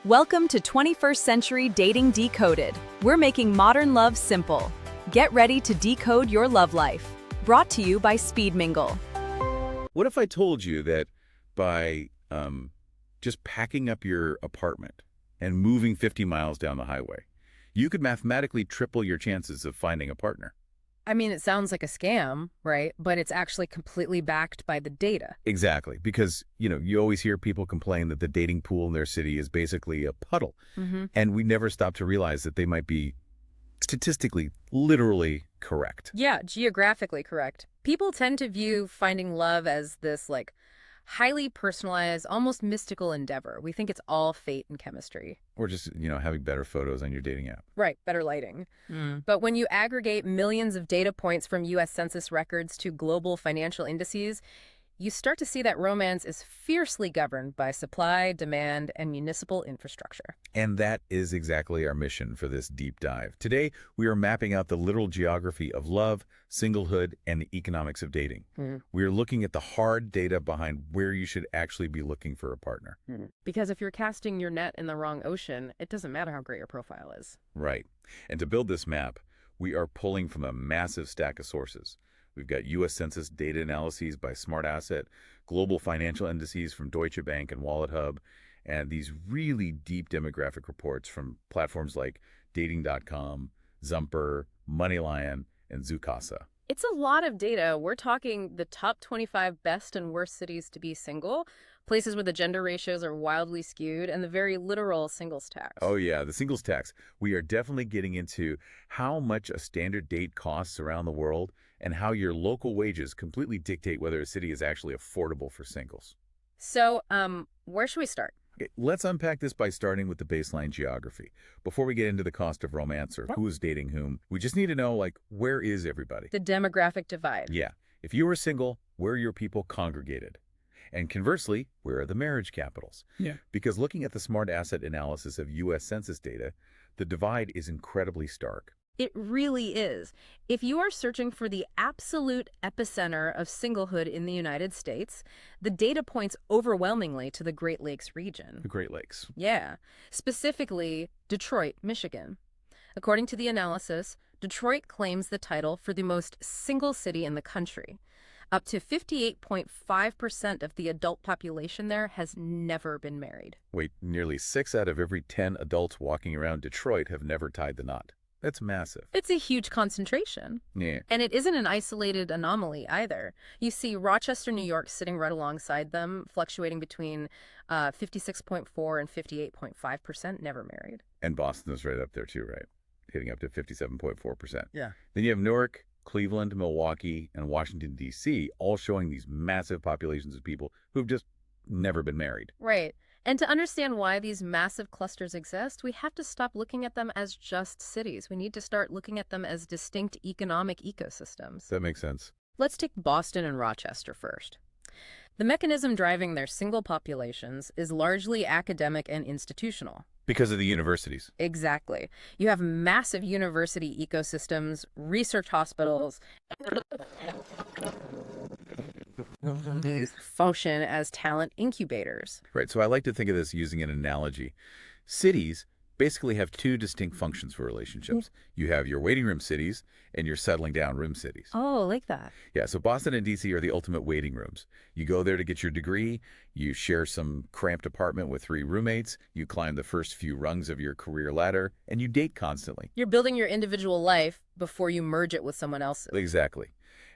Welcome to 21st Century Dating Decoded. We're making modern love simple. Get ready to decode your love life. Brought to you by Speed Mingle. What if I told you that by just packing up your apartment and moving 50 miles down the highway, you could mathematically triple your chances of finding a partner? I mean, it sounds like a scam, right? But it's actually completely backed by the data. Exactly, because, you always hear people complain that the dating pool in their city is basically a puddle. And we never stop to realize that they might be statistically, literally correct. Yeah, geographically correct. People tend to view finding love as this, highly personalized, almost mystical endeavor. We think it's all fate and chemistry. Or just, having better photos on your dating app. Right, better lighting. But when you aggregate millions of data points from U.S. Census records to global financial indices, you start to see that romance is fiercely governed by supply, demand, and municipal infrastructure. And that is exactly our mission for this deep dive. Today, we are mapping out the literal geography of love, singlehood, and the economics of dating. We are looking at the hard data behind where you should actually be looking for a partner. Because if you're casting your net in the wrong ocean, it doesn't matter how great your profile is. Right. And to build this map, we are pulling from a massive stack of sources. We've got U.S. Census data analyses by Smart Asset, global financial indices from Deutsche Bank and WalletHub, and these really deep demographic reports from platforms like Dating.com, Zumper, MoneyLion, and Zoocasa. It's a lot of data. We're talking the top 25 best and worst cities to be single, places where the gender ratios are wildly skewed, and the very literal singles tax. Oh yeah, the singles tax. We are definitely getting into how much a standard date costs around the world and how your local wages completely dictate whether a city is actually affordable for singles. So, where should we start? Okay, let's unpack this by starting with the baseline geography. Before we get into the cost of romance or who is dating whom, we just need to know, where is everybody? The demographic divide. Yeah. If you were single, where are your people congregated? And conversely, where are the marriage capitals? Yeah. Because looking at the Smart Asset analysis of U.S. Census data, the divide is incredibly stark. It really is. If you are searching for the absolute epicenter of singlehood in the United States, the data points overwhelmingly to the Great Lakes region. The Great Lakes. Yeah. Specifically, Detroit, Michigan. According to the analysis, Detroit claims the title for the most single city in the country. Up to 58.5% of the adult population there has never been married. Wait, nearly 6 out of every 10 adults walking around Detroit have never tied the knot. That's massive. It's a huge concentration. Yeah. And it isn't an isolated anomaly either. You see Rochester, New York sitting right alongside them, fluctuating between 56.4 and 58.5% never married. And Boston is right up there too, right? Hitting up to 57.4%. Yeah. Then you have Newark, Cleveland, Milwaukee, and Washington, D.C., all showing these massive populations of people who've just never been married. Right. And to understand why these massive clusters exist, we have to stop looking at them as just cities. We need to start looking at them as distinct economic ecosystems. That makes sense. Let's take Boston and Rochester first. The mechanism driving their single populations is largely academic and institutional. Because of the universities. Exactly. You have massive university ecosystems, research hospitals, function as talent incubators. Right, so I like to think of this using an analogy. Cities basically have two distinct functions for relationships. You have your waiting room cities and your settling down room cities. Oh, like that. Yeah, so Boston and D.C. are the ultimate waiting rooms. You go there to get your degree, you share some cramped apartment with 3 roommates, you climb the first few rungs of your career ladder, and you date constantly. You're building your individual life before you merge it with someone else's. Exactly.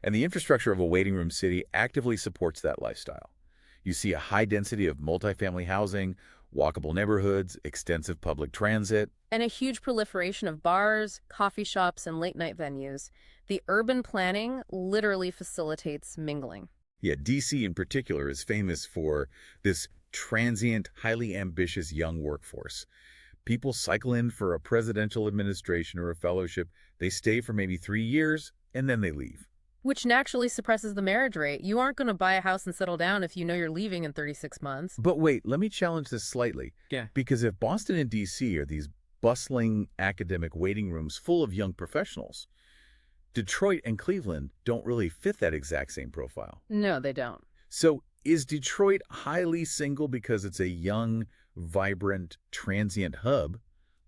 And the infrastructure of a waiting room city actively supports that lifestyle. You see a high density of multifamily housing, walkable neighborhoods, extensive public transit, And a huge proliferation of bars, coffee shops, and late-night venues. The urban planning literally facilitates mingling. Yeah, D.C. in particular is famous for this transient, highly ambitious young workforce. People cycle in for a presidential administration or a fellowship. They stay for maybe 3 years, and then they leave. Which naturally suppresses the marriage rate. You aren't going to buy a house and settle down if you know you're leaving in 36 months. But wait, let me challenge this slightly. Yeah. Because if Boston and D.C. are these bustling academic waiting rooms full of young professionals, Detroit and Cleveland don't really fit that exact same profile. No, they don't. So is Detroit highly single because it's a young, vibrant, transient hub?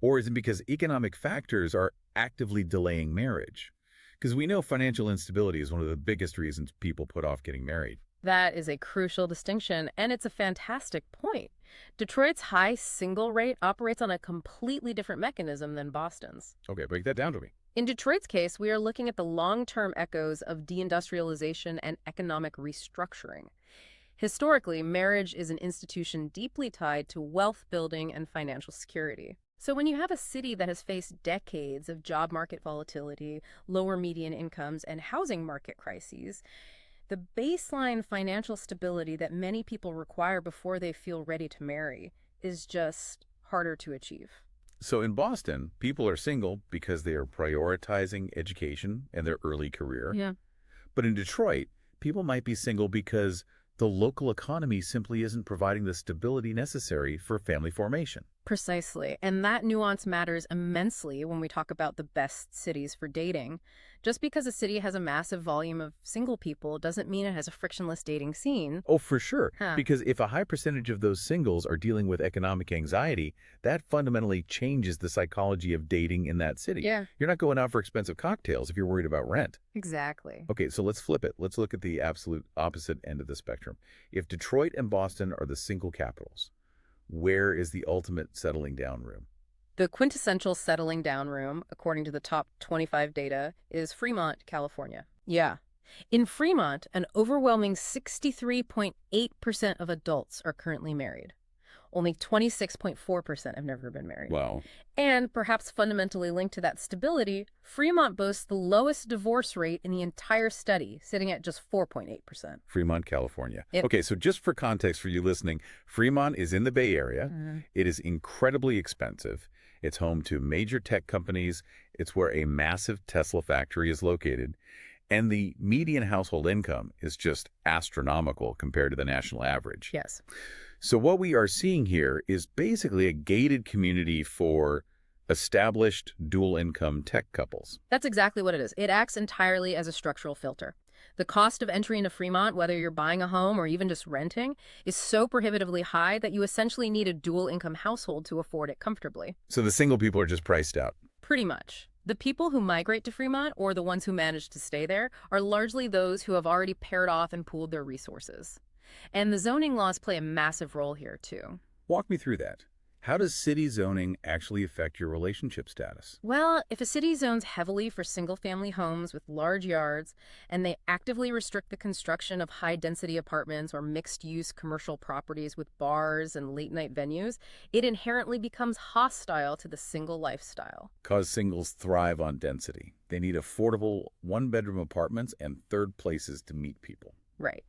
Or is it because economic factors are actively delaying marriage? Because we know financial instability is one of the biggest reasons people put off getting married. That is a crucial distinction, and it's a fantastic point. Detroit's high single rate operates on a completely different mechanism than Boston's. Okay, break that down to me. In Detroit's case, we are looking at the long-term echoes of deindustrialization and economic restructuring. Historically, marriage is an institution deeply tied to wealth building and financial security. So when you have a city that has faced decades of job market volatility, lower median incomes, and housing market crises, the baseline financial stability that many people require before they feel ready to marry is just harder to achieve. So in Boston, people are single because they are prioritizing education and their early career. Yeah. But in Detroit, people might be single because the local economy simply isn't providing the stability necessary for family formation. Precisely. And that nuance matters immensely when we talk about the best cities for dating. Just because a city has a massive volume of single people doesn't mean it has a frictionless dating scene. Oh, for sure. Huh. Because if a high percentage of those singles are dealing with economic anxiety, that fundamentally changes the psychology of dating in that city. Yeah. You're not going out for expensive cocktails if you're worried about rent. Exactly. Okay, so let's flip it. Let's look at the absolute opposite end of the spectrum. If Detroit and Boston are the single capitals, where is the ultimate settling down room? The quintessential settling down room, according to the top 25 data, is Fremont, California. Yeah. In Fremont, an overwhelming 63.8% of adults are currently married. Only 26.4% have never been married. Wow. And perhaps fundamentally linked to that stability, Fremont boasts the lowest divorce rate in the entire study, sitting at just 4.8%. Fremont, California. Yep. Okay, so just for context for you listening, Fremont is in the Bay Area. It is incredibly expensive. It's home to major tech companies. It's where a massive Tesla factory is located. And the median household income is just astronomical compared to the national average. Yes. So what we are seeing here is basically a gated community for established dual-income tech couples. That's exactly what it is. It acts entirely as a structural filter. The cost of entry into Fremont, whether you're buying a home or even just renting, is so prohibitively high that you essentially need a dual-income household to afford it comfortably. So the single people are just priced out. Pretty much. The people who migrate to Fremont, or the ones who manage to stay there, are largely those who have already paired off and pooled their resources. And the zoning laws play a massive role here, too. Walk me through that. How does city zoning actually affect your relationship status? Well, if a city zones heavily for single-family homes with large yards, and they actively restrict the construction of high-density apartments or mixed-use commercial properties with bars and late-night venues, it inherently becomes hostile to the single lifestyle. Because singles thrive on density. They need affordable one-bedroom apartments and third places to meet people. Right.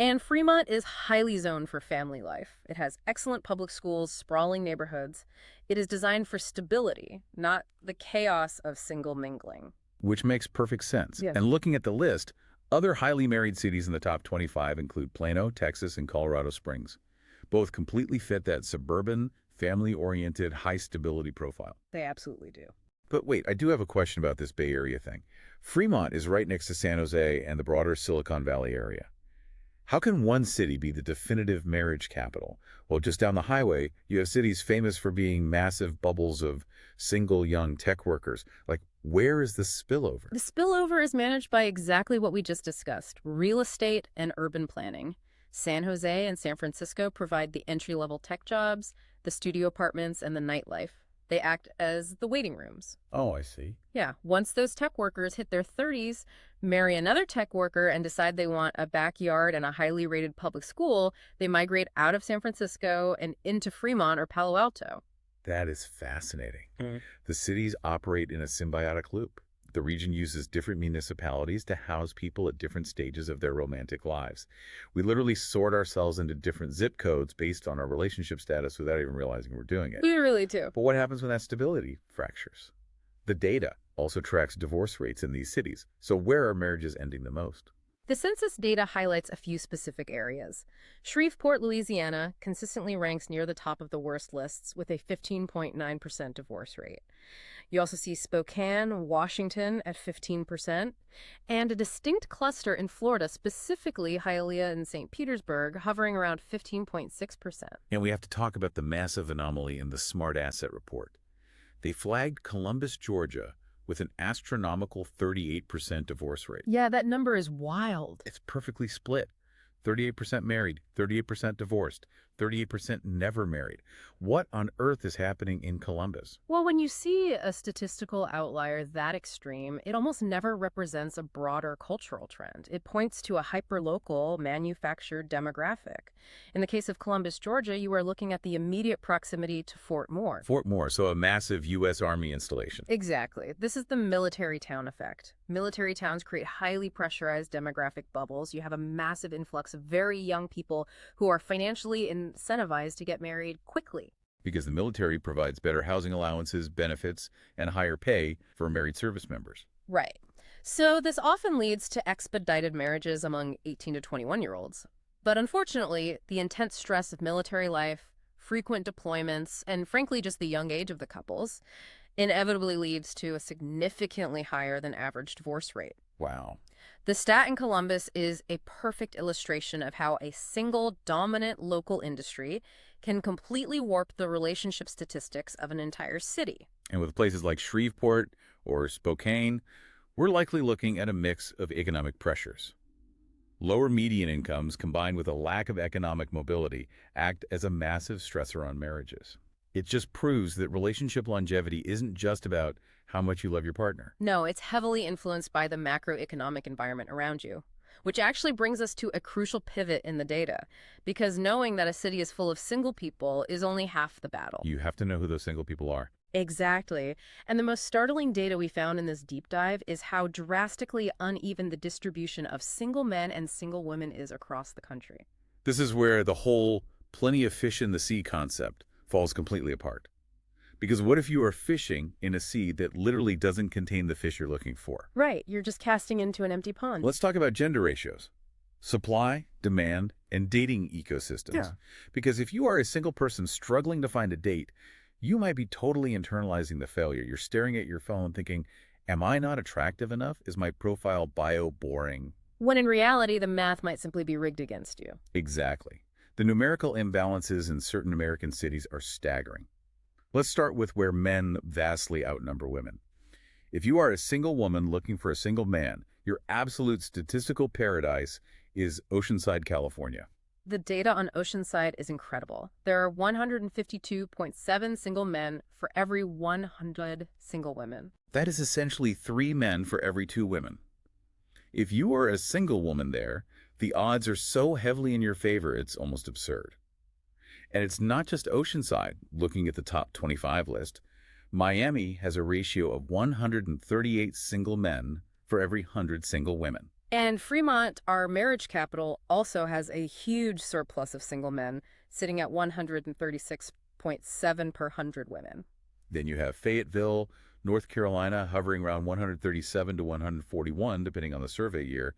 And Fremont is highly zoned for family life. It has excellent public schools, sprawling neighborhoods. It is designed for stability, not the chaos of single mingling. Which makes perfect sense. Yes. And looking at the list, other highly married cities in the top 25 include Plano, Texas, and Colorado Springs. Both completely fit that suburban, family-oriented, high-stability profile. They absolutely do. But wait, I do have a question about this Bay Area thing. Fremont is right next to San Jose and the broader Silicon Valley area. How can one city be the definitive marriage capital? Well, just down the highway, you have cities famous for being massive bubbles of single young tech workers. Like, where is the spillover? The spillover is managed by exactly what we just discussed, real estate and urban planning. San Jose and San Francisco provide the entry-level tech jobs, the studio apartments, and the nightlife. They act as the waiting rooms. Oh, I see. Yeah, once those tech workers hit their 30s, marry another tech worker, and decide they want a backyard and a highly rated public school, they migrate out of San Francisco and into Fremont or Palo Alto. That is fascinating. The cities operate in a symbiotic loop. The region uses different municipalities to house people at different stages of their romantic lives. We literally sort ourselves into different zip codes based on our relationship status without even realizing we're doing it. We really do. But what happens when that stability fractures? The data also tracks divorce rates in these cities. So where are marriages ending the most? The census data highlights a few specific areas. Shreveport, Louisiana, consistently ranks near the top of the worst lists with a 15.9% divorce rate. You also see Spokane, Washington at 15%, and a distinct cluster in Florida, specifically Hialeah and St. Petersburg, hovering around 15.6%. And we have to talk about the massive anomaly in the Smart Asset Report. They flagged Columbus, Georgia, with an astronomical 38% divorce rate. Yeah, that number is wild. It's perfectly split. 38% married, 38% divorced, 38% never married. What on earth is happening in Columbus? Well, when you see a statistical outlier that extreme, it almost never represents a broader cultural trend. It points to a hyperlocal, manufactured demographic. In the case of Columbus, Georgia, you are looking at the immediate proximity to Fort Moore. Fort Moore, so a massive U.S. Army installation. Exactly. This is the military town effect. Military towns create highly pressurized demographic bubbles. You have a massive influx of very young people who are financially incentivized to get married quickly. Because the military provides better housing allowances, benefits, and higher pay for married service members. Right. So this often leads to expedited marriages among 18 to 21-year-olds. But unfortunately, the intense stress of military life, frequent deployments, and frankly just the young age of the couples inevitably leads to a significantly higher than average divorce rate. Wow. The stat in Columbus is a perfect illustration of how a single dominant local industry can completely warp the relationship statistics of an entire city. And with places like Shreveport or Spokane, we're likely looking at a mix of economic pressures. Lower median incomes combined with a lack of economic mobility act as a massive stressor on marriages. It just proves that relationship longevity isn't just about how much you love your partner. No, it's heavily influenced by the macroeconomic environment around you, which actually brings us to a crucial pivot in the data, because knowing that a city is full of single people is only half the battle. You have to know who those single people are. Exactly. And the most startling data we found in this deep dive is how drastically uneven the distribution of single men and single women is across the country. This is where the whole plenty of fish in the sea concept falls completely apart. Because what if you are fishing in a sea that literally doesn't contain the fish you're looking for? Right, you're just casting into an empty pond. Let's talk about gender ratios. Supply, demand, and dating ecosystems. Yeah. Because if you are a single person struggling to find a date, you might be totally internalizing the failure. You're staring at your phone thinking, am I not attractive enough? Is my profile bio boring? When in reality, the math might simply be rigged against you. Exactly. The numerical imbalances in certain American cities are staggering. Let's start with where men vastly outnumber women. If you are a single woman looking for a single man, your absolute statistical paradise is Oceanside, California. The data on Oceanside is incredible. There are 152.7 single men for every 100 single women. That is essentially 3 men for every 2 women. If you are a single woman there, the odds are so heavily in your favor, it's almost absurd. And it's not just Oceanside. Looking at the top 25 list, Miami has a ratio of 138 single men for every 100 single women. And Fremont, our marriage capital, also has a huge surplus of single men, sitting at 136.7 per 100 women. Then you have Fayetteville, North Carolina, hovering around 137 to 141, depending on the survey year,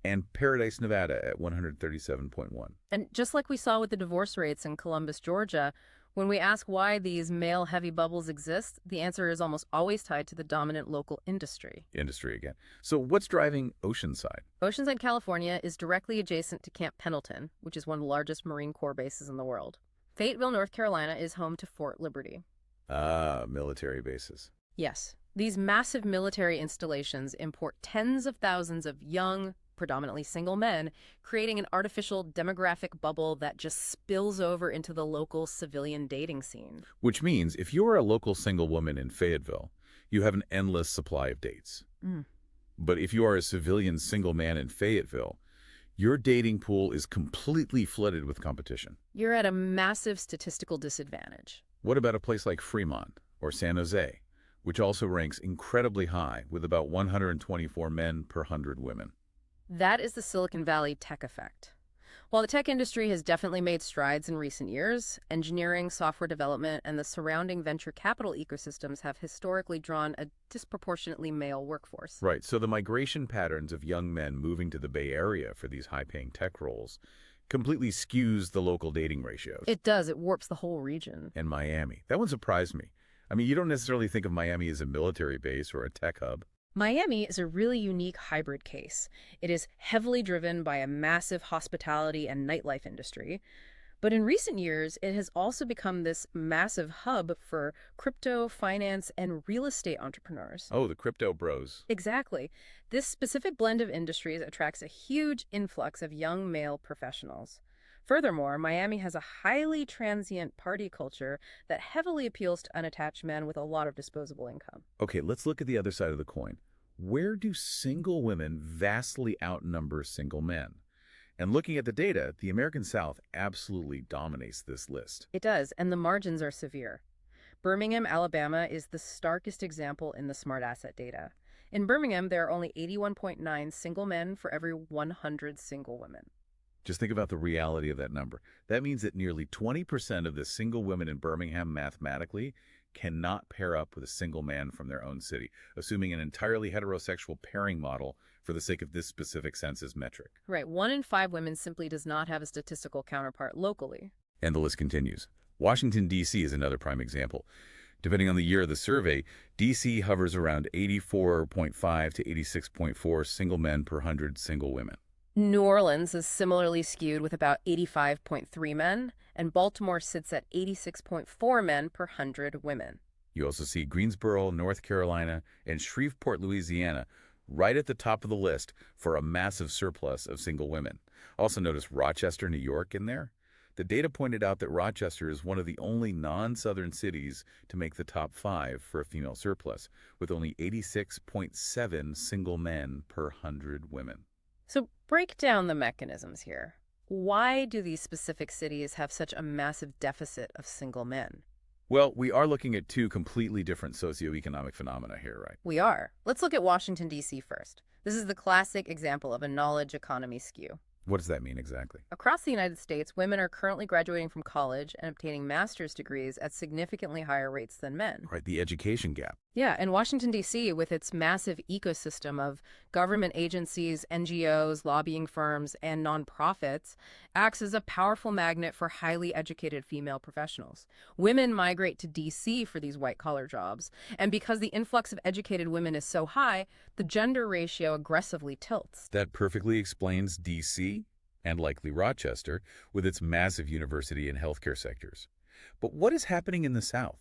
and Paradise, Nevada at 137.1. And just like we saw with the divorce rates in Columbus, Georgia, when we ask why these male-heavy bubbles exist, the answer is almost always tied to the dominant local industry. Industry again. So what's driving Oceanside? Oceanside, California is directly adjacent to Camp Pendleton, which is one of the largest Marine Corps bases in the world. Fayetteville, North Carolina is home to Fort Liberty. Ah, military bases. Yes. These massive military installations import tens of thousands of young, predominantly single men, creating an artificial demographic bubble that just spills over into the local civilian dating scene. Which means if you are a local single woman in Fayetteville, you have an endless supply of dates. But if you are a civilian single man in Fayetteville, your dating pool is completely flooded with competition. You're at a massive statistical disadvantage. What about a place like Fremont or San Jose, which also ranks incredibly high with about 124 men per 100 women? That is the Silicon Valley tech effect. While the tech industry has definitely made strides in recent years, engineering, software development, and the surrounding venture capital ecosystems have historically drawn a disproportionately male workforce. Right, so the migration patterns of young men moving to the Bay Area for these high-paying tech roles completely skews the local dating ratios. It does. It warps the whole region. And Miami. That one surprised me. I mean, you don't necessarily think of Miami as a military base or a tech hub. Miami is a really unique hybrid case. It is heavily driven by a massive hospitality and nightlife industry, but in recent years, it has also become this massive hub for crypto, finance, and real estate entrepreneurs. Oh, the crypto bros. Exactly. This specific blend of industries attracts a huge influx of young male professionals. Furthermore, Miami has a highly transient party culture that heavily appeals to unattached men with a lot of disposable income. Okay, let's look at the other side of the coin. Where do single women vastly outnumber single men? And looking at the data, the American South absolutely dominates this list. It does, and the margins are severe. Birmingham, Alabama is the starkest example in the smart asset data. In Birmingham, there are only 81.9 single men for every 100 single women. Just think about the reality of that number. That means that nearly 20% of the single women in Birmingham mathematically cannot pair up with a single man from their own city, assuming an entirely heterosexual pairing model for the sake of this specific census metric. Right, 1 in 5 women simply does not have a statistical counterpart locally. And the list continues. Washington, D.C. is another prime example. Depending on the year of the survey, D.C. hovers around 84.5 to 86.4 single men per 100 single women. New Orleans is similarly skewed with about 85.3 men, and Baltimore sits at 86.4 men per 100 women. You also see Greensboro, North Carolina, and Shreveport, Louisiana, right at the top of the list for a massive surplus of single women. Also notice Rochester, New York in there. The data pointed out that Rochester is one of the only non-southern cities to make the top 5 for a female surplus, with only 86.7 single men per 100 women. So break down the mechanisms here. Why do these specific cities have such a massive deficit of single men? Well, we are looking at 2 completely different socioeconomic phenomena here, right? We are. Let's look at Washington, D.C. first. This is the classic example of a knowledge economy skew. What does that mean exactly? Across the United States, women are currently graduating from college and obtaining master's degrees at significantly higher rates than men. Right, the education gap. Yeah, and Washington, D.C., with its massive ecosystem of government agencies, NGOs, lobbying firms, and nonprofits, acts as a powerful magnet for highly educated female professionals. Women migrate to D.C. for these white-collar jobs, and because the influx of educated women is so high, the gender ratio aggressively tilts. That perfectly explains D.C. and likely Rochester with its massive university and healthcare sectors. But what is happening in the South?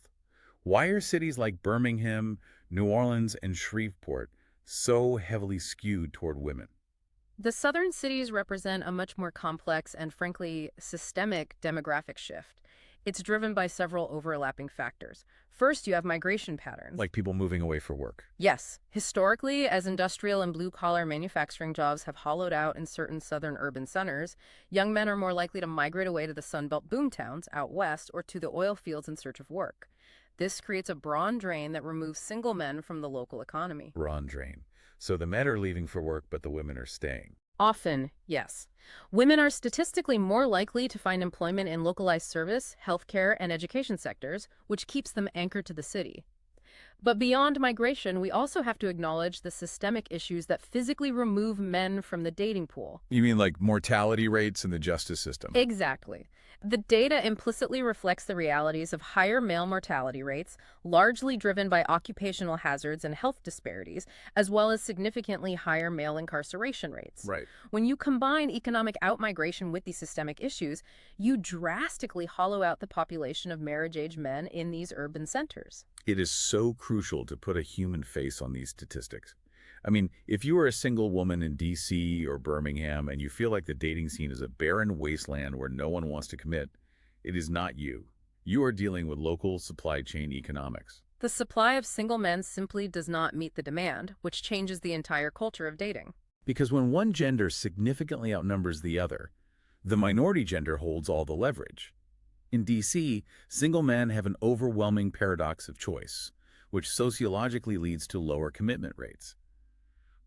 Why are cities like Birmingham, New Orleans, and Shreveport so heavily skewed toward women? The southern cities represent a much more complex and, frankly, systemic demographic shift. It's driven by several overlapping factors. First, you have migration patterns. Like people moving away for work. Yes. Historically, as industrial and blue-collar manufacturing jobs have hollowed out in certain southern urban centers, young men are more likely to migrate away to the Sunbelt boomtowns out west or to the oil fields in search of work. This creates a brawn drain that removes single men from the local economy. Brawn drain. So the men are leaving for work, but the women are staying. Often, yes. Women are statistically more likely to find employment in localized service, healthcare, and education sectors, which keeps them anchored to the city. But beyond migration, we also have to acknowledge the systemic issues that physically remove men from the dating pool. You mean like mortality rates in the justice system? Exactly. The data implicitly reflects the realities of higher male mortality rates, largely driven by occupational hazards and health disparities, as well as significantly higher male incarceration rates. Right. When you combine economic outmigration with these systemic issues, you drastically hollow out the population of marriage-age men in these urban centers. It is so crucial to put a human face on these statistics. I mean, if you are a single woman in D.C. or Birmingham and you feel like the dating scene is a barren wasteland where no one wants to commit, it is not you. You are dealing with local supply chain economics. The supply of single men simply does not meet the demand, which changes the entire culture of dating. Because when one gender significantly outnumbers the other, the minority gender holds all the leverage. In D.C., single men have an overwhelming paradox of choice, which sociologically leads to lower commitment rates.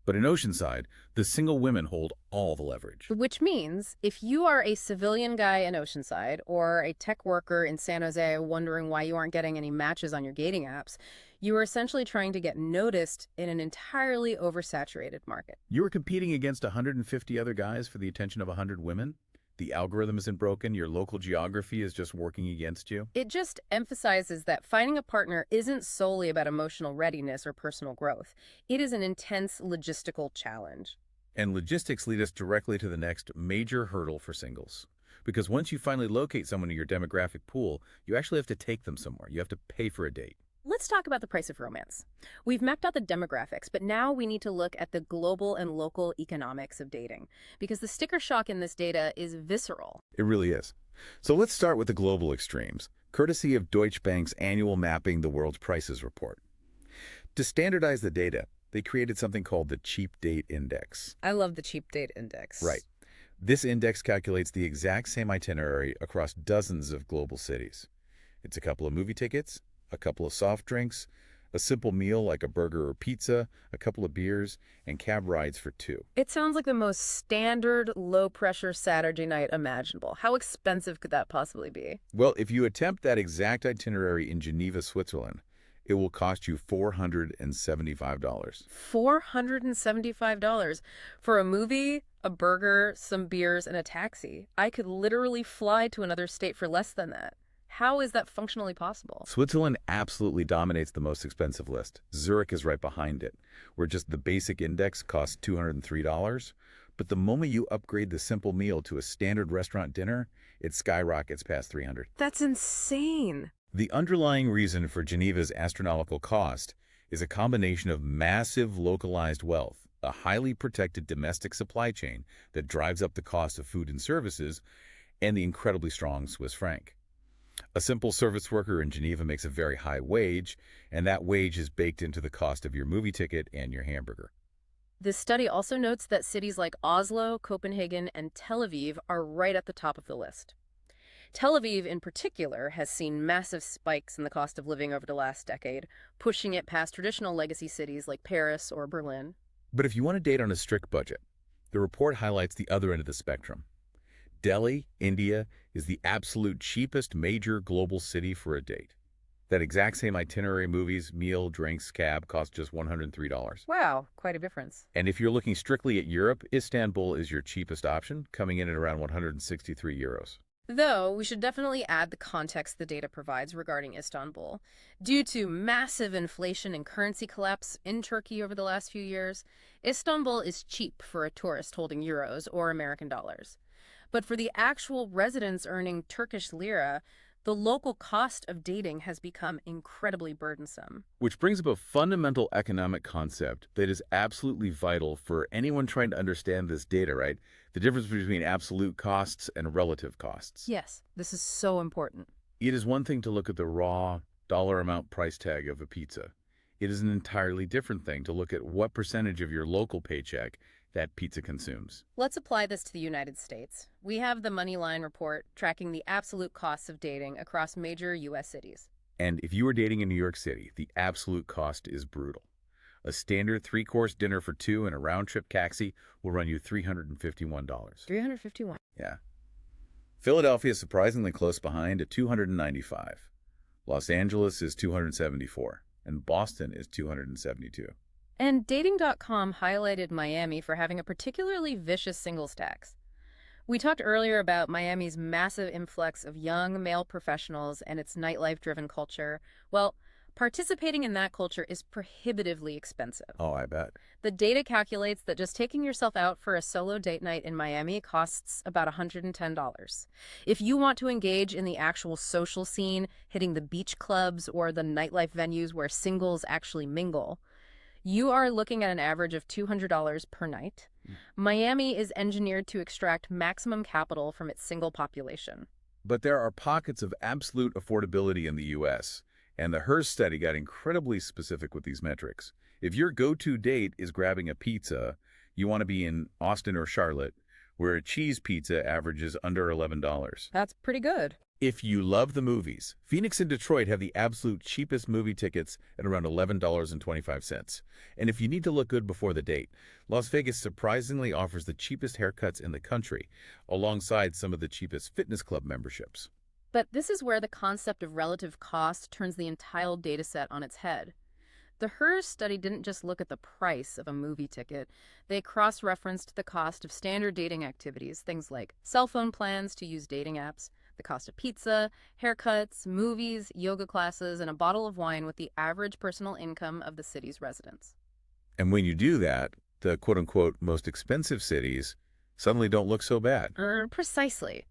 But in Oceanside, the single women hold all the leverage. Which means, if you are a civilian guy in Oceanside or a tech worker in San Jose wondering why you aren't getting any matches on your dating apps, you are essentially trying to get noticed in an entirely oversaturated market. You are competing against 150 other guys for the attention of 100 women? The algorithm isn't broken, your local geography is just working against you. It just emphasizes that finding a partner isn't solely about emotional readiness or personal growth. It is an intense logistical challenge. And logistics lead us directly to the next major hurdle for singles. Because once you finally locate someone in your demographic pool, you actually have to take them somewhere. You have to pay for a date. Let's talk about the price of romance. We've mapped out the demographics, but now we need to look at the global and local economics of dating, because the sticker shock in this data is visceral. It really is. So let's start with the global extremes, courtesy of Deutsche Bank's annual Mapping the World's Prices report. To standardize the data, they created something called the Cheap Date Index. I love the cheap date index. Right. This index calculates the exact same itinerary across dozens of global cities. It's a couple of movie tickets, a couple of soft drinks, a simple meal like a burger or pizza, a couple of beers, and cab rides for two. It sounds like the most standard, low-pressure Saturday night imaginable. How expensive could that possibly be? Well, if you attempt that exact itinerary in Geneva, Switzerland, it will cost you $475. $475 for a movie, a burger, some beers, and a taxi. I could literally fly to another state for less than that. How is that functionally possible? Switzerland absolutely dominates the most expensive list. Zurich is right behind it, where just the basic index costs $203. But the moment you upgrade the simple meal to a standard restaurant dinner, it skyrockets past $300. That's insane. The underlying reason for Geneva's astronomical cost is a combination of massive localized wealth, a highly protected domestic supply chain that drives up the cost of food and services, and the incredibly strong Swiss franc. A simple service worker in Geneva makes a very high wage, and that wage is baked into the cost of your movie ticket and your hamburger. This study also notes that cities like Oslo, Copenhagen, and Tel Aviv are right at the top of the list. Tel Aviv, in particular, has seen massive spikes in the cost of living over the last decade, pushing it past traditional legacy cities like Paris or Berlin. But if you want to date on a strict budget, the report highlights the other end of the spectrum. Delhi, India, is the absolute cheapest major global city for a date. That exact same itinerary, movies, meal, drinks, cab cost just $103. Wow, quite a difference. And if you're looking strictly at Europe, Istanbul is your cheapest option, coming in at around 163 euros. Though, we should definitely add the context the data provides regarding Istanbul. Due to massive inflation and currency collapse in Turkey over the last few years, Istanbul is cheap for a tourist holding euros or American dollars. But for the actual residents earning Turkish lira, the local cost of dating has become incredibly burdensome. Which brings up a fundamental economic concept that is absolutely vital for anyone trying to understand this data, right? The difference between absolute costs and relative costs. Yes, this is so important. It is one thing to look at the raw dollar amount price tag of a pizza. It is an entirely different thing to look at what percentage of your local paycheck that pizza consumes. Let's apply this to the United States. We have the Moneyline report tracking the absolute costs of dating across major U.S. cities. And if you are dating in New York City, the absolute cost is brutal. A standard 3-course dinner for two and a round-trip taxi will run you $351. $351. Yeah. Philadelphia is surprisingly close behind at $295. Los Angeles is $274, and Boston is $272. And Dating.com highlighted Miami for having a particularly vicious singles tax. We talked earlier about Miami's massive influx of young male professionals and its nightlife-driven culture. Well, participating in that culture is prohibitively expensive. Oh, I bet. The data calculates that just taking yourself out for a solo date night in Miami costs about $110. If you want to engage in the actual social scene, hitting the beach clubs or the nightlife venues where singles actually mingle, you are looking at an average of $200 per night. Miami is engineered to extract maximum capital from its single population. But there are pockets of absolute affordability in the U.S., and the Hearst study got incredibly specific with these metrics. If your go-to date is grabbing a pizza, you want to be in Austin or Charlotte, where a cheese pizza averages under $11. That's pretty good. If you love the movies, Phoenix and Detroit have the absolute cheapest movie tickets at around $11.25. And if you need to look good before the date, Las Vegas surprisingly offers the cheapest haircuts in the country, alongside some of the cheapest fitness club memberships. But this is where the concept of relative cost turns the entire data set on its head. the HERS study didn't just look at the price of a movie ticket. They cross-referenced the cost of standard dating activities, things like cell phone plans to use dating apps, the cost of pizza, haircuts, movies, yoga classes, and a bottle of wine with the average personal income of the city's residents. And when you do that, the quote-unquote most expensive cities suddenly don't look so bad. Precisely.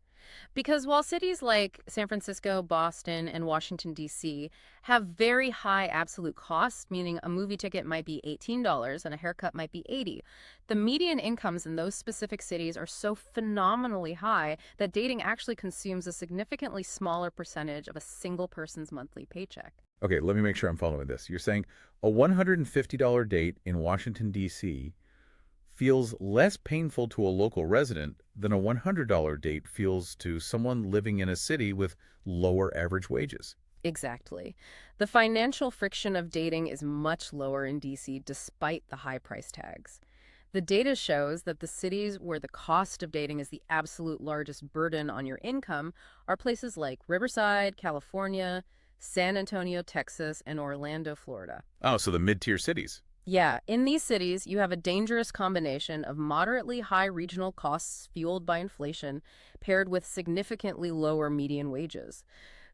Because while cities like San Francisco, Boston, and Washington, D.C. have very high absolute costs, meaning a movie ticket might be $18 and a haircut might be $80, the median incomes in those specific cities are so phenomenally high that dating actually consumes a significantly smaller percentage of a single person's monthly paycheck. Okay, let me make sure I'm following this. You're saying a $150 date in Washington, D.C. feels less painful to a local resident than a $100 date feels to someone living in a city with lower average wages. Exactly. The financial friction of dating is much lower in D.C. despite the high price tags. The data shows that the cities where the cost of dating is the absolute largest burden on your income are places like Riverside, California, San Antonio, Texas, and Orlando, Florida. Oh, so the mid-tier cities. Yeah, in these cities, you have a dangerous combination of moderately high regional costs fueled by inflation paired with significantly lower median wages.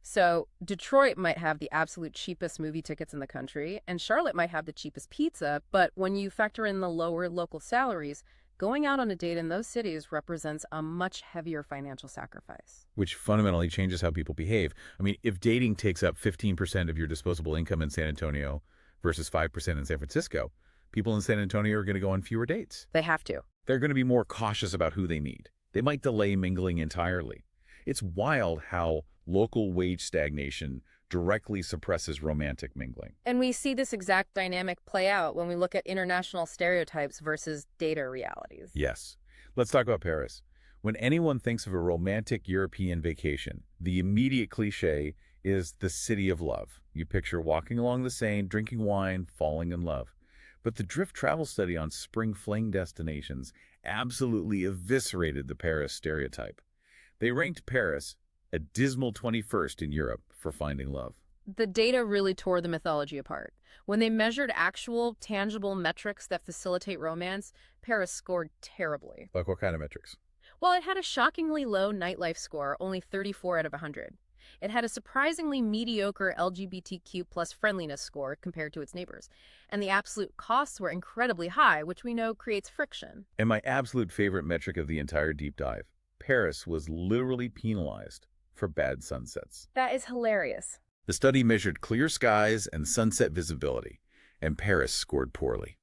So Detroit might have the absolute cheapest movie tickets in the country, and Charlotte might have the cheapest pizza, but when you factor in the lower local salaries, going out on a date in those cities represents a much heavier financial sacrifice. Which fundamentally changes how people behave. I mean, if dating takes up 15% of your disposable income in San Antonio versus 5% in San Francisco, people in San Antonio are going to go on fewer dates. They have to. They're going to be more cautious about who they meet. They might delay mingling entirely. It's wild how local wage stagnation directly suppresses romantic mingling. And we see this exact dynamic play out when we look at international stereotypes versus data realities. Yes. Let's talk about Paris. When anyone thinks of a romantic European vacation, the immediate cliche is the city of love. You picture walking along the Seine, drinking wine, falling in love. But the Drift Travel study on spring fling destinations absolutely eviscerated the Paris stereotype. They ranked Paris a dismal 21st in Europe for finding love. The data really tore the mythology apart. When they measured actual, tangible metrics that facilitate romance, Paris scored terribly. Like what kind of metrics? Well, it had a shockingly low nightlife score, only 34 out of 100. It had a surprisingly mediocre LGBTQ plus friendliness score compared to its neighbors. And the absolute costs were incredibly high, which we know creates friction. And my absolute favorite metric of the entire deep dive, Paris was literally penalized for bad sunsets. That is hilarious. The study measured clear skies and sunset visibility, and Paris scored poorly.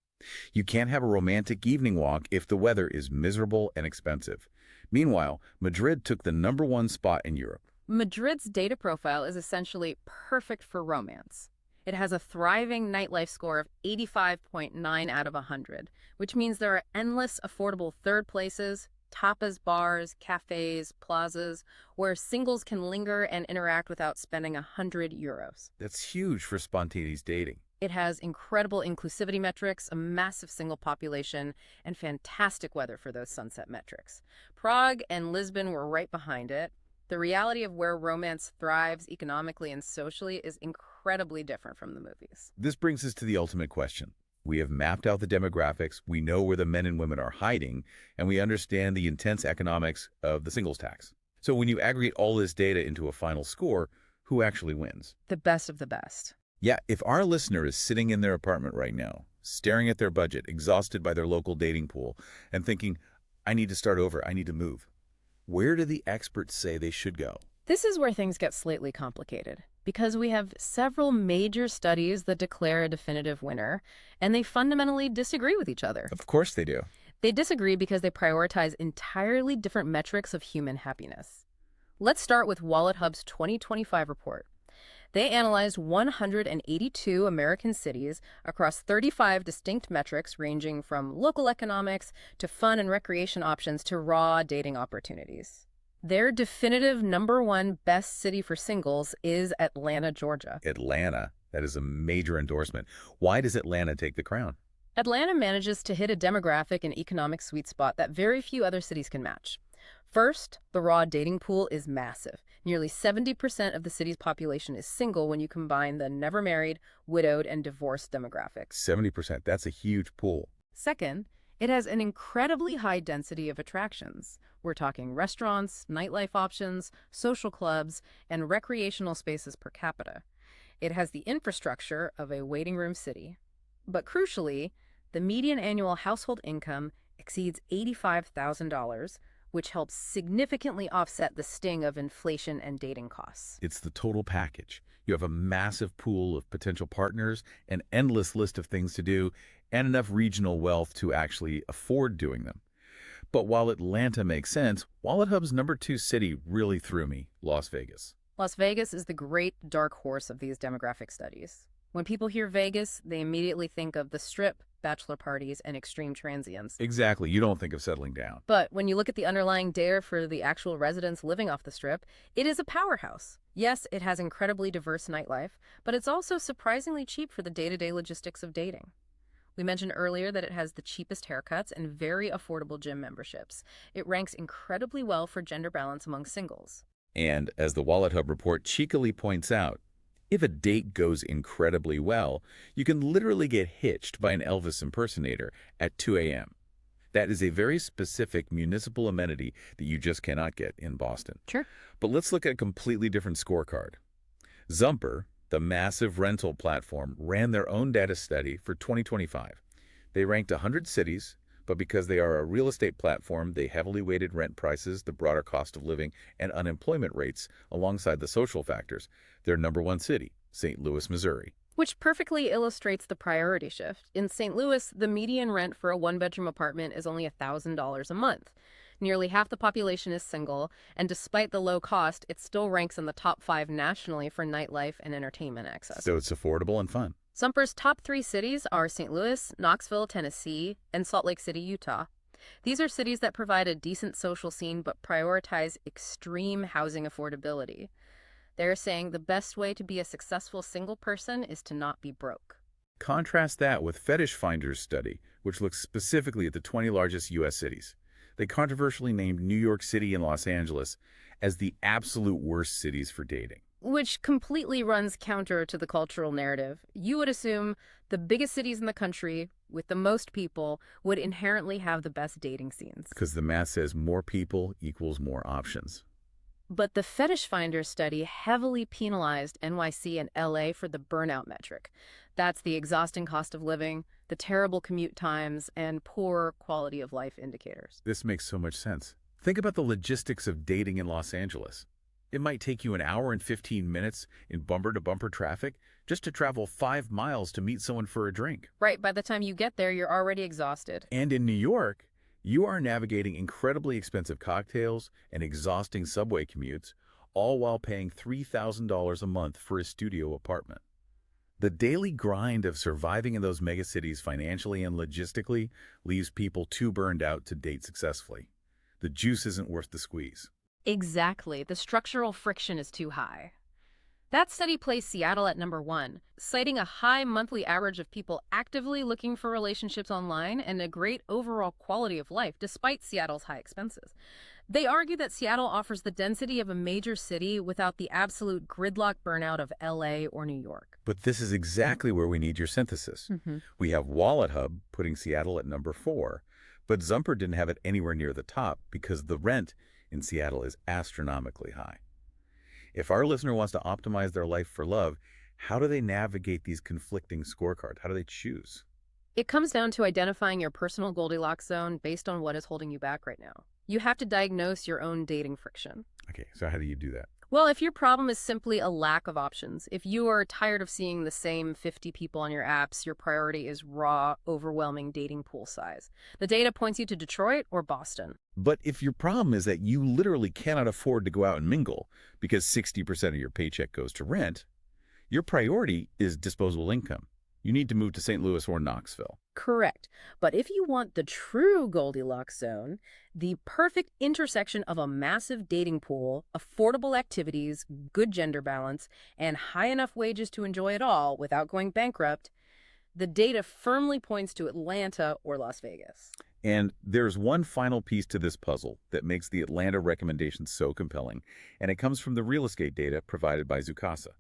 You can't have a romantic evening walk if the weather is miserable and expensive. Meanwhile, Madrid took the #1 spot in Europe. Madrid's data profile is essentially perfect for romance. It has a thriving nightlife score of 85.9 out of 100, which means there are endless affordable third places, tapas bars, cafes, plazas, where singles can linger and interact without spending €100. That's huge for spontaneous dating. It has incredible inclusivity metrics, a massive single population, and fantastic weather for those sunset metrics. Prague and Lisbon were right behind it. The reality of where romance thrives economically and socially is incredibly different from the movies. This brings us to the ultimate question. We have mapped out the demographics, we know where the men and women are hiding, and we understand the intense economics of the singles tax. So when you aggregate all this data into a final score, who actually wins? The best of the best. Yeah, if our listener is sitting in their apartment right now, staring at their budget, exhausted by their local dating pool, and thinking, I need to start over, I need to move, where do the experts say they should go? This is where things get slightly complicated, because we have several major studies that declare a definitive winner, and they fundamentally disagree with each other. Of course they do. They disagree because they prioritize entirely different metrics of human happiness. Let's start with WalletHub's 2025 report. They analyzed 182 American cities across 35 distinct metrics ranging from local economics to fun and recreation options to raw dating opportunities. Their definitive #1 best city for singles is Atlanta, Georgia. Atlanta. That is a major endorsement. Why does Atlanta take the crown? Atlanta manages to hit a demographic and economic sweet spot that very few other cities can match. First, the raw dating pool is massive. Nearly 70% of the city's population is single when you combine the never married, widowed, and divorced demographics. 70%, that's a huge pool. Second, it has an incredibly high density of attractions. We're talking restaurants, nightlife options, social clubs, and recreational spaces per capita. It has the infrastructure of a waiting room city. But crucially, the median annual household income exceeds $85,000, which helps significantly offset the sting of inflation and dating costs. It's the total package. You have a massive pool of potential partners, an endless list of things to do, and enough regional wealth to actually afford doing them. But while Atlanta makes sense, Wallet Hub's #2 city really threw me, Las Vegas. Las Vegas is the great dark horse of these demographic studies. When people hear Vegas, they immediately think of the Strip, bachelor parties, and extreme transients. Exactly. You don't think of settling down. But when you look at the underlying data for the actual residents living off the Strip, it is a powerhouse. Yes, it has incredibly diverse nightlife, but it's also surprisingly cheap for the day-to-day logistics of dating. We mentioned earlier that it has the cheapest haircuts and very affordable gym memberships. It ranks incredibly well for gender balance among singles. And as the Wallet Hub report cheekily points out, if a date goes incredibly well, you can literally get hitched by an Elvis impersonator at 2 a.m. That is a very specific municipal amenity that you just cannot get in Boston. Sure. But let's look at a completely different scorecard. Zumper, the massive rental platform, ran their own data study for 2025. They ranked 100 cities, but because they are a real estate platform, they heavily weighted rent prices, the broader cost of living, and unemployment rates alongside the social factors. Their #1 city, St. Louis, Missouri. Which perfectly illustrates the priority shift. In St. Louis, the median rent for a one-bedroom apartment is only $1,000 a month. Nearly half the population is single, and despite the low cost, it still ranks in the top 5 nationally for nightlife and entertainment access. So it's affordable and fun. Zumper's top 3 cities are St. Louis, Knoxville, Tennessee, and Salt Lake City, Utah. These are cities that provide a decent social scene but prioritize extreme housing affordability. They're saying the best way to be a successful single person is to not be broke. Contrast that with Fetish Finder's study, which looks specifically at the 20 largest U.S. cities. They controversially named New York City and Los Angeles as the absolute worst cities for dating. Which completely runs counter to the cultural narrative. You would assume the biggest cities in the country, with the most people, would inherently have the best dating scenes. Because the math says more people equals more options. But the Fetish Finder study heavily penalized NYC and LA for the burnout metric. That's the exhausting cost of living, the terrible commute times, and poor quality of life indicators. This makes so much sense. Think about the logistics of dating in Los Angeles. It might take you an hour and 15 minutes in bumper-to-bumper traffic just to travel 5 miles to meet someone for a drink. Right, by the time you get there, you're already exhausted. And in New York, you are navigating incredibly expensive cocktails and exhausting subway commutes, all while paying $3,000 a month for a studio apartment. The daily grind of surviving in those megacities financially and logistically leaves people too burned out to date successfully. The juice isn't worth the squeeze. Exactly. The structural friction is too high. That study placed Seattle at #1, citing a high monthly average of people actively looking for relationships online and a great overall quality of life, despite Seattle's high expenses. They argue that Seattle offers the density of a major city without the absolute gridlock burnout of LA or New York. But this is exactly where we need your synthesis. We have Wallet Hub putting Seattle at #4, but Zumper didn't have it anywhere near the top because the rent in Seattle is astronomically high. If our listener wants to optimize their life for love, how do they navigate these conflicting scorecards? How do they choose? It comes down to identifying your personal Goldilocks zone based on what is holding you back right now. You have to diagnose your own dating friction. Okay, so how do you do that? Well, if your problem is simply a lack of options, if you are tired of seeing the same 50 people on your apps, your priority is raw, overwhelming dating pool size. The data points you to Detroit or Boston. But if your problem is that you literally cannot afford to go out and mingle because 60% of your paycheck goes to rent, your priority is disposable income. You need to move to St. Louis or Knoxville. Correct. But if you want the true Goldilocks zone, the perfect intersection of a massive dating pool, affordable activities, good gender balance, and high enough wages to enjoy it all without going bankrupt, the data firmly points to Atlanta or Las Vegas. And there's one final piece to this puzzle that makes the Atlanta recommendation so compelling, and it comes from the real estate data provided by Zoocasa.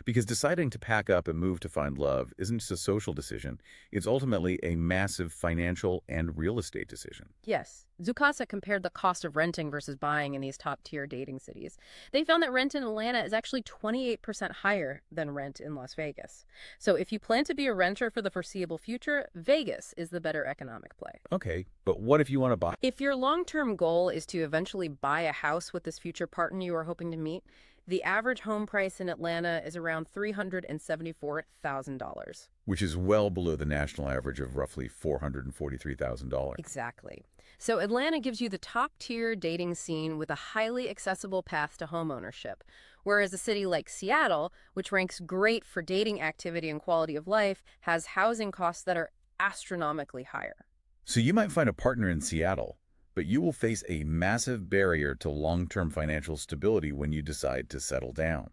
Because deciding to pack up and move to find love isn't just a social decision, it's ultimately a massive financial and real estate decision. Yes, Zoocasa compared the cost of renting versus buying in these top-tier dating cities. They found that rent in Atlanta is actually 28% higher than rent in Las Vegas. So if you plan to be a renter for the foreseeable future, Vegas is the better economic play. Okay, but what if you want to buy? If your long-term goal is to eventually buy a house with this future partner you are hoping to meet, the average home price in Atlanta is around $374,000. Which is well below the national average of roughly $443,000. Exactly. So Atlanta gives you the top-tier dating scene with a highly accessible path to homeownership, whereas a city like Seattle, which ranks great for dating activity and quality of life, has housing costs that are astronomically higher. So you might find a partner in Seattle, but you will face a massive barrier to long-term financial stability when you decide to settle down.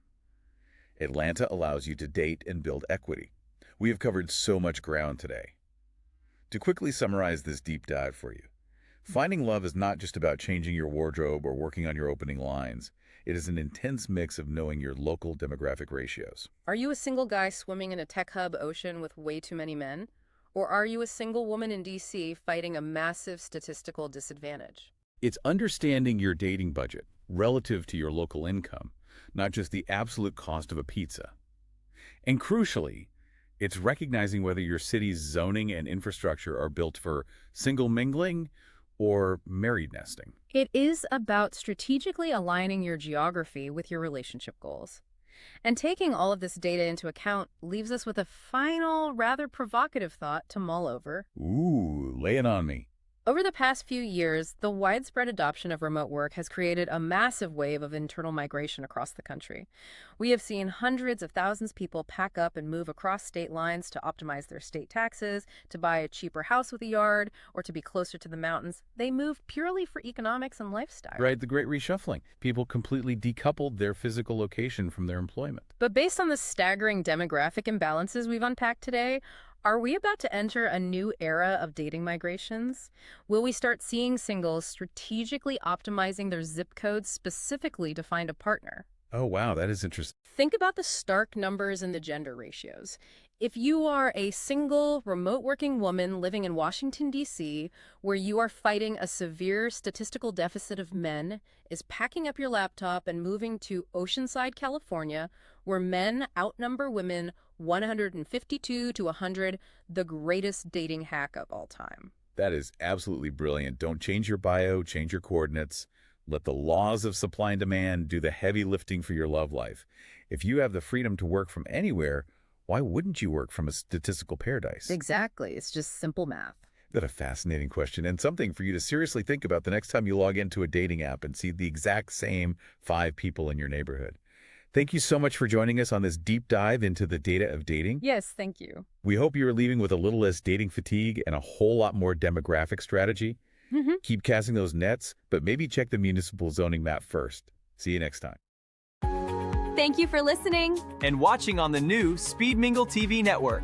Atlanta allows you to date and build equity. We have covered so much ground today. To quickly summarize this deep dive for you, finding love is not just about changing your wardrobe or working on your opening lines. It is an intense mix of knowing your local demographic ratios. Are you a single guy swimming in a tech hub ocean with way too many men? Or are you a single woman in D.C. fighting a massive statistical disadvantage? It's understanding your dating budget relative to your local income, not just the absolute cost of a pizza. And crucially, it's recognizing whether your city's zoning and infrastructure are built for single mingling or married nesting. It is about strategically aligning your geography with your relationship goals. And taking all of this data into account leaves us with a final, rather provocative thought to mull over. Ooh, lay it on me. Over the past few years, the widespread adoption of remote work has created a massive wave of internal migration across the country. We have seen hundreds of thousands of people pack up and move across state lines to optimize their state taxes, to buy a cheaper house with a yard, or to be closer to the mountains. They moved purely for economics and lifestyle. Right, the great reshuffling. People completely decoupled their physical location from their employment. But based on the staggering demographic imbalances we've unpacked today, are we about to enter a new era of dating migrations? Will we start seeing singles strategically optimizing their zip codes specifically to find a partner? Oh, wow, that is interesting. Think about the stark numbers and the gender ratios. If you are a single, remote working woman living in Washington, D.C., where you are fighting a severe statistical deficit of men, is packing up your laptop and moving to Oceanside, California, where men outnumber women 152 to 100, the greatest dating hack of all time. That is absolutely brilliant. Don't change your bio, change your coordinates. Let the laws of supply and demand do the heavy lifting for your love life. If you have the freedom to work from anywhere, why wouldn't you work from a statistical paradise? Exactly. It's just simple math. That's a fascinating question and something for you to seriously think about the next time you log into a dating app and see the exact same 5 people in your neighborhood. Thank you so much for joining us on this deep dive into the data of dating. Yes, thank you. We hope you're leaving with a little less dating fatigue and a whole lot more demographic strategy. Keep casting those nets, but maybe check the municipal zoning map first. See you next time. Thank you for listening and watching on the new Speed Mingle TV network.